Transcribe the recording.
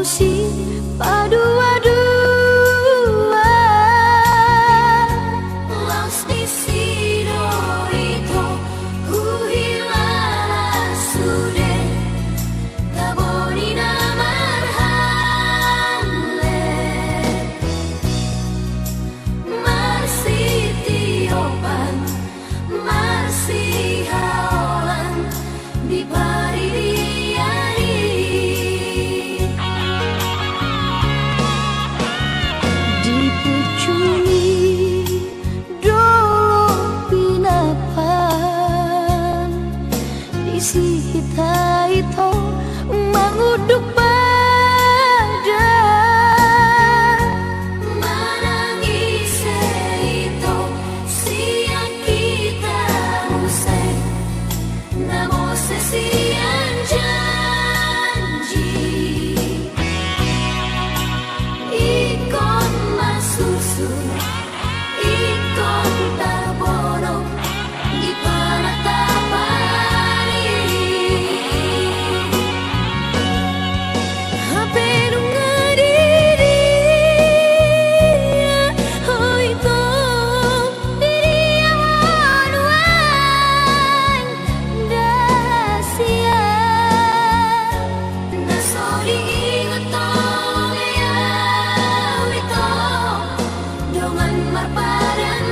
susi padu-adu los disido itu ku hilang sude tabonina marhale marsi tiopan marsi haolan di paririani dipuculi dolo pinapan disihita itu manguduk badan menangis itu siang kita usai namo sesian janji ikon masusu ikon tabono di panatapani hape nungadiri oh itu diri yang anuan dasia nasori ingotong ya wito dongan marpadan